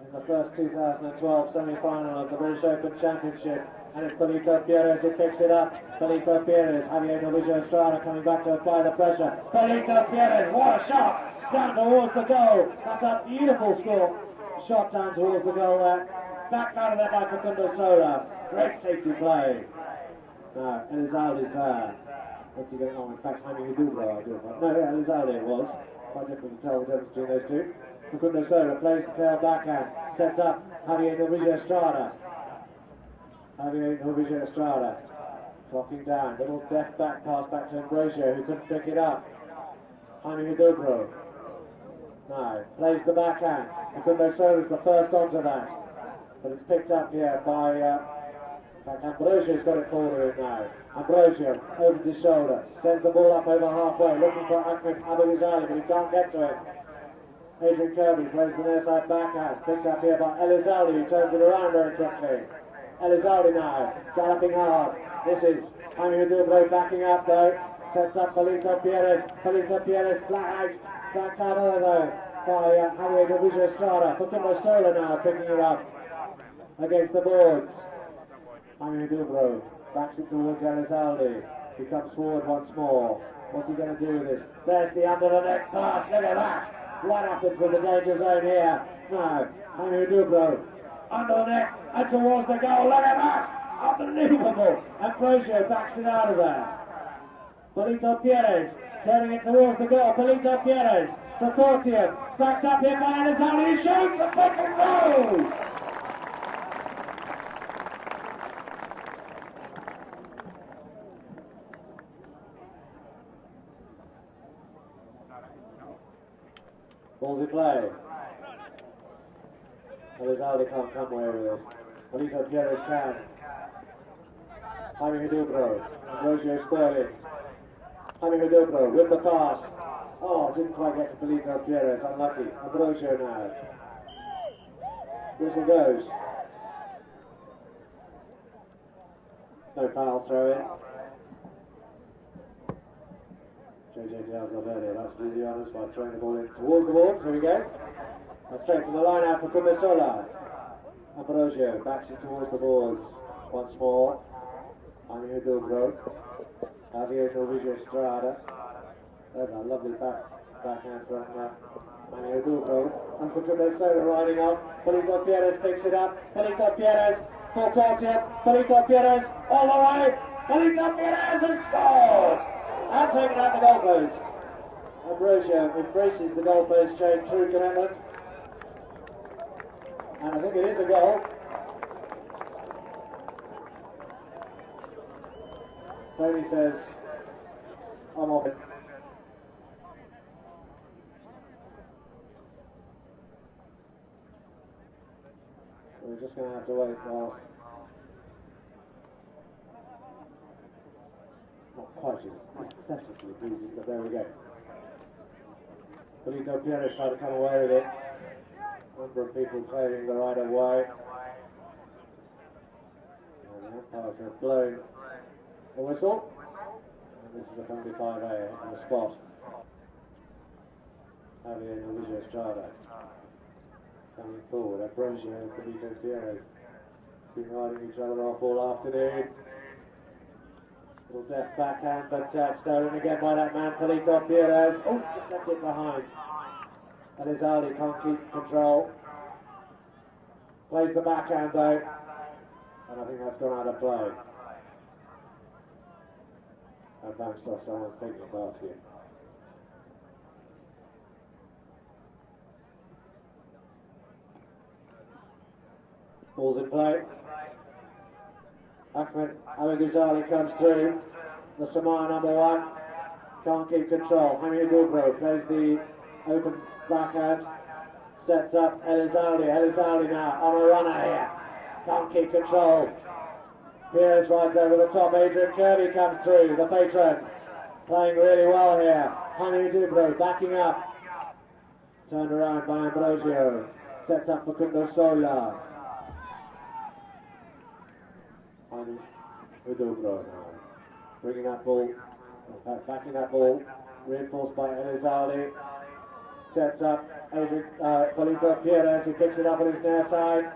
In the first 2012 semi-final of the British Open Championship. And it's Benito Pierres who picks it up. Benito Pierres, Javier Novicio Estrada coming back to apply the pressure. Benito Pierres, what a shot! Down towards the goal. That's a beautiful score. Shot down towards the goal there. Backed out of there by Facundo Sola. Great safety play. Now, Elizalde's there. What's he going on? In fact, Jaime Hidalgo, I do. No, Elizalde it was. Quite difficult to tell the difference between those two. Facundo Sola plays the tail backhand. Sets up Javier Novicio Estrada. Javier Novicio Estrada clocking down, little deft back pass back to Ambrosio who couldn't pick it up. Jaime Hidalgo now plays the backhand. Facundo Sola is the first onto that, but it's picked up here by in fact Ambrosio's got it forward now. Ambrosio opens his shoulder, sends the ball up over halfway, looking for Ahmed Aboughazali, but he can't get to it. Adrian Kirby plays the near side backhand, picked up here by Elizalde who turns it around very quickly. Elizalde now, galloping hard. This is Jaime Hidalgo backing up though. Sets up Benito Pierres. Benito Pierres flat out. Backed out of though by Javier Novicio Estrada. Facundo Sola now picking it up against the boards. Jaime Hidalgo backs it towards Elizalde. He comes forward once more. What's he going to do with this? There's the under the neck pass. Look at that. Right up into the danger zone here. Now, Jaime Hidalgo under the neck and towards the goal. Look at that! Unbelievable! Ambrosio backs it out of there. Benito Pierres turning it towards the goal. Benito Pierres for Cortium. Backed up here by Elizalde. He shoots and puts it through! Ball's in play. Elizalde can't come away with it. Benito Pierres can. Jaime Hidalgo. Ambrosio spoiling. Jaime Hidalgo with the pass. Oh, didn't quite get to Benito Pierres. Unlucky. Ambrosio now. Whistle goes. No foul throw in. JJ Diaz-Valverde about to do the honours by throwing the ball in towards the boards. Here we go. And straight from the line out for Facundo Sola. Ambrosio backs it towards the boards once more. Jaime Hidalgo. Javier Novicio Estrada. There's a lovely backhand from Jaime Hidalgo. And Facundo Sola riding up. Benito Pierres picks it up. Benito Pierres for Cortium. Benito Pierres all the way. Benito Pierres has scored! And taken out the goalpost. Ambrosio embraces the goalpost showing true commitment. And I think it is a goal. JJ Diaz-Valverde about to do the honours by throwing the ball in towards the boards once more. Jaime Hidalgo. Javier Novicio Estrada. Ambrosio backs it towards the boards once more. Benito Pierres for Cortium. Benito Pierres all the way. Benito Pierres has scored! And taken out the goalpost. Ambrosio embraces the goalpost showing true commitment. And I think it is a goal. Tony says, I'm off it. We're just going to have to wait whilst. Not quite as pathetically busy, but there we go. Polito Pierres trying to come away with it. A number of people claiming the right of way. And the umpires have blown the whistle. And this is a penalty 5A on the spot. Javier Novicio Estrada coming forward. Ambrosio and Polito Pierres been riding each other off all afternoon. Little deft backhand, but stolen again by that man, Polito Pierres. Oh, he's just left it behind. And Elizalde can't keep control. Plays the backhand though. And I think that's gone out of play. And bounced off someone's picnic basket. Ball's in play. Ahmed Al-Ghazali comes through. The Sumaya number 1 can't keep control. Hamid Dubro plays the open backhand. Sets up Elizalde. Elizalde now on a runner here. Can't keep control. Pierres rides over the top. Adrian Kirby comes through. The patron playing really well here. Hamid Dubro backing up. Turned around by Ambrosio. Sets up for Kundo Sola. Udubro now, bringing that ball, backing that ball, reinforced by Elizalde, sets up Polito Pierres, who picks it up on his near side.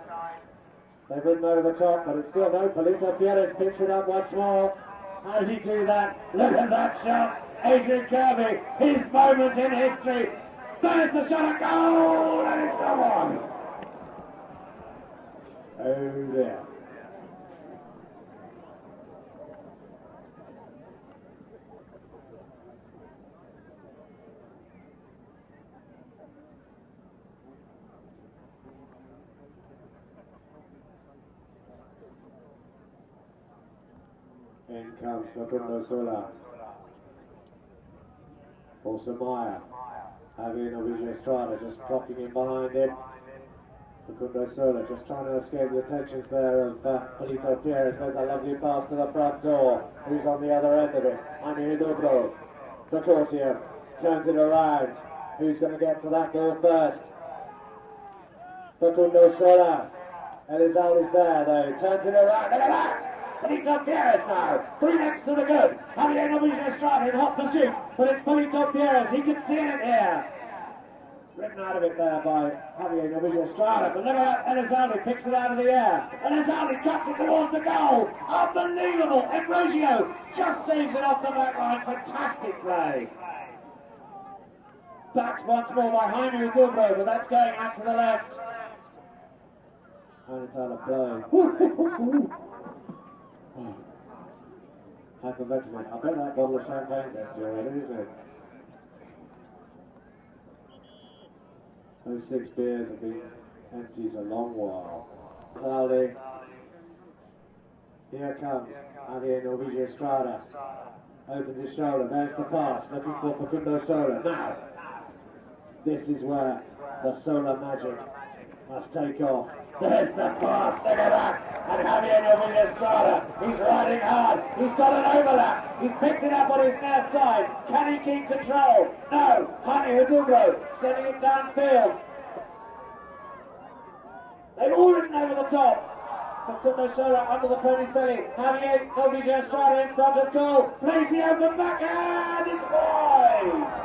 They've ridden over the top, but it's still no. Polito Pierres picks it up once more. How did he do that? Look at that shot! Adrian Kirby, his moment in history. There's the shot, a goal, and it's gone wide. Oh dear. In comes Facundo Sola. For Sumaya. Javier Novicio Estrada just clocking in behind him. Facundo Sola just trying to escape the attentions there of Polito Pierres. There's a lovely pass to the front door. Who's on the other end of it? Jaime Dubro. For Cortium. Turns it around. Who's going to get to that ball first? Facundo Sola. Elizalde's there though. Turns it around. Look at that! Polito Pierres now, 3 next to the good. Javier Novicio Estrada in hot pursuit, but it's Polito Pierres, he can see it here. Written out of it there by Javier Novicio Estrada, but look at that, Elizalde picks it out of the air. Elizalde cuts it towards the goal. Unbelievable, Ambrosio just saves it off the back line, fantastic play. Backed once more by Jaime Dubro, but that's going out to the left. And it's out of play. Hyperventilate. I bet that bottle of champagne's empty already, isn't it? Those 6 beers have been empty a long while. Saldi. Here comes Javier Novicio Estrada. Opens his shoulder. There's the pass. Looking for Facundo Sola. Now, this is where the Sola magic must take off. There's the pass, look at that! And Javier Novicio Estrada, he's riding hard, he's got an overlap, he's picked it up on his near side, can he keep control? No! Jaime Dubro sending it downfield. They've all ridden over the top. Facundo Sola under the pony's belly, Javier Novicio Estrada in front of goal, plays the open backhand, it's wide!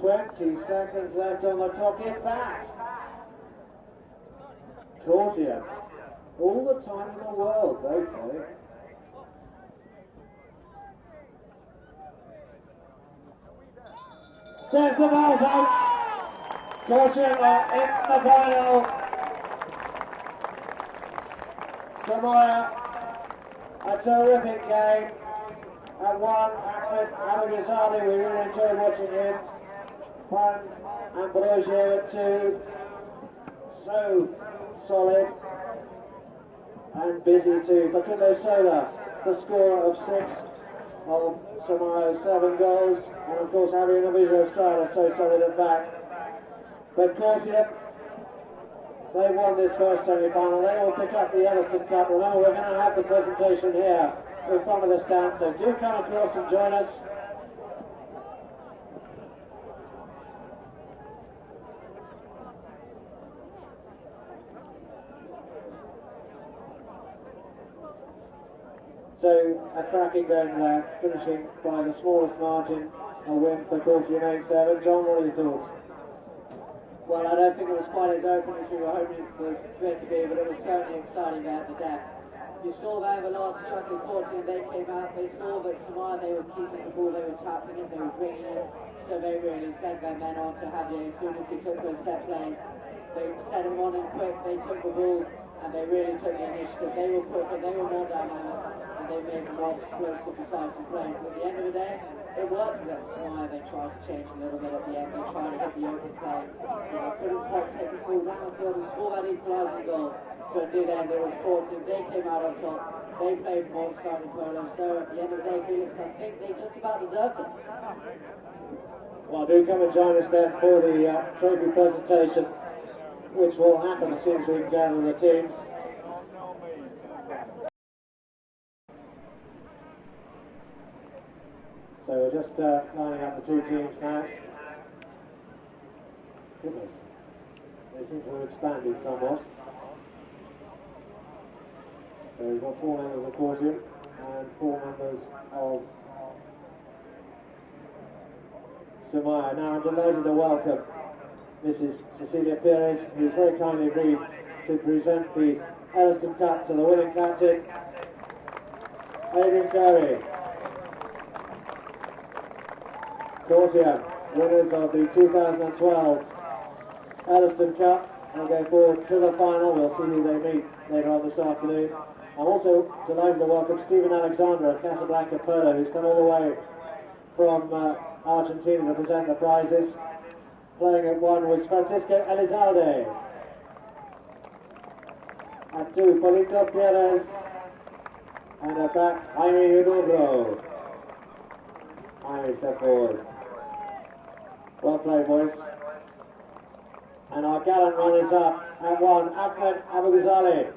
20 seconds left on the clock, if that. Cortium. All the time in the world, they say. There's the ball, folks. Cortium are in the final. Sumaya, a terrific game. At 1, Ahmed Al-Ghazali, we really enjoyed watching him. Juan Ambrosio at 2, so solid. and busy too. Facundo Sola, the scorer of 6 of Sumaya's 7 goals, and of course Javier Novillo Estrada so solid at back. But Cortium, they won this first semi-final. They will pick up the Elliston Cup. Remember, we're going to have the presentation here in front of the stand, so do come across and join us. So a cracking game there, finishing by the smallest margin, a win for Cortium 8-7. John, what are your thoughts? Well, I don't think it was quite as open as we were hoping for it to be, but it was certainly exciting there at the deck. You saw that in the last shot of Cortium, they came out, they saw that Sumaya, they were keeping the ball, they were tapping it, they were bringing it, so they really sent their men on to Javier as soon as he took those set plays. They set him on in quick, they took the ball, and they really took the initiative. They were quicker, they were more dynamic, and they made more explosive, decisive plays. But at the end of the day, it worked for them. Sumaya, they tried to change a little bit at the end. They tried to hit the open play, but they couldn't quite take the ball downfield and score that equalising goal. So it did end. It was Cortium. They came out on top. They played more exciting polo. So at the end of the day, Felix, I think they just about deserved it. Well, do come and join us then for the trophy presentation, which will happen as soon as we can gather the teams. So we're just lining up the two teams now. Goodness, they seem to have expanded somewhat. So we've got 4 members of Cortium and 4 members of Sumaya. Now I'm delighted to welcome Mrs. Cecilia Perez, who's very kindly agreed to present the Elliston Cup to the winning captain, Adrian Kirby. Cortium, winners of the 2012 Elliston Cup, will go forward to the final. We'll see who they meet later on this afternoon. I'm also delighted to welcome Stephen Alexander of Casablanca Polo, who's come all the way from Argentina to present the prizes. Playing at 1 was Francisco Elizalde. At 2, Polito Perez. And at back, Jaime Hudobro. Jaime, step forward. Well played, boys. And our gallant runners up at 1, Ahmed Aboughazali.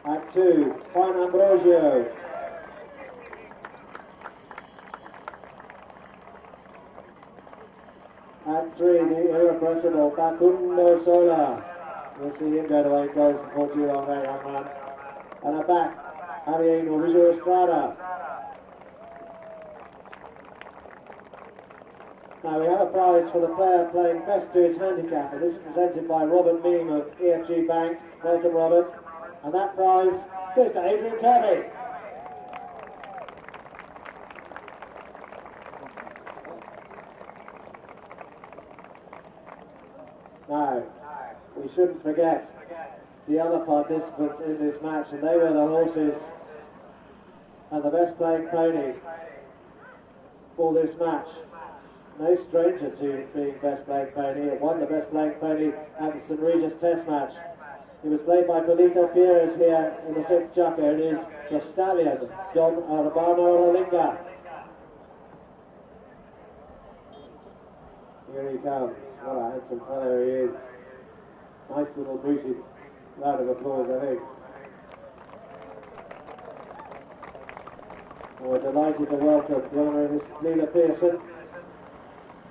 At 2, Juan Ambrosio. At 3, the irrepressible Facundo Sola. We'll see him go to 8 goals before too long there, young man. And at back, Javier Novillo Estrada. Now we have a prize for the player playing best to his handicap, and this is presented by Robert Meam of EFG Bank. Welcome, Robert. And that prize goes to Adrian Kirby. Now, we shouldn't forget the other participants in this match, and they were the horses and the best playing pony for this match. No stranger to being best playing pony. It won the best playing pony at the St Regis Test match. It was played by Polito Perez here in the 6th jockey. It is the stallion, Don Urbano Rolinga. Here he comes. What a handsome fellow he is. Nice little booted. Round of applause, I think. And we're delighted to welcome the Honourable Mrs. Leela Pearson,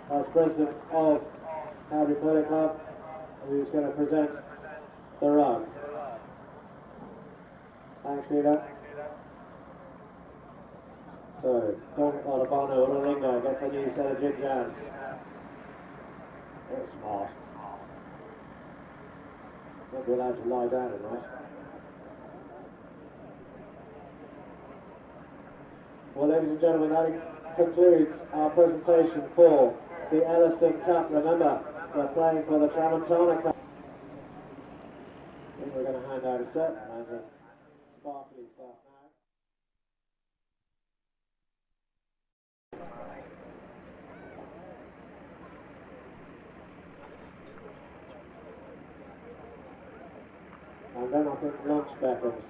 Vice President of Cowdray Polo Club, who's going to present the rug. Thanks, Leela. So, Don Urbano Rolinga gets a new set of jib jams. Very smart. Won't be allowed to lie down tonight. Well, ladies and gentlemen, that concludes our presentation for the Elliston Cup. Remember, we're playing for the Tramontana Cup. I think we're going to hand out a set and sparkly stuff now. And then I think lunch beckons.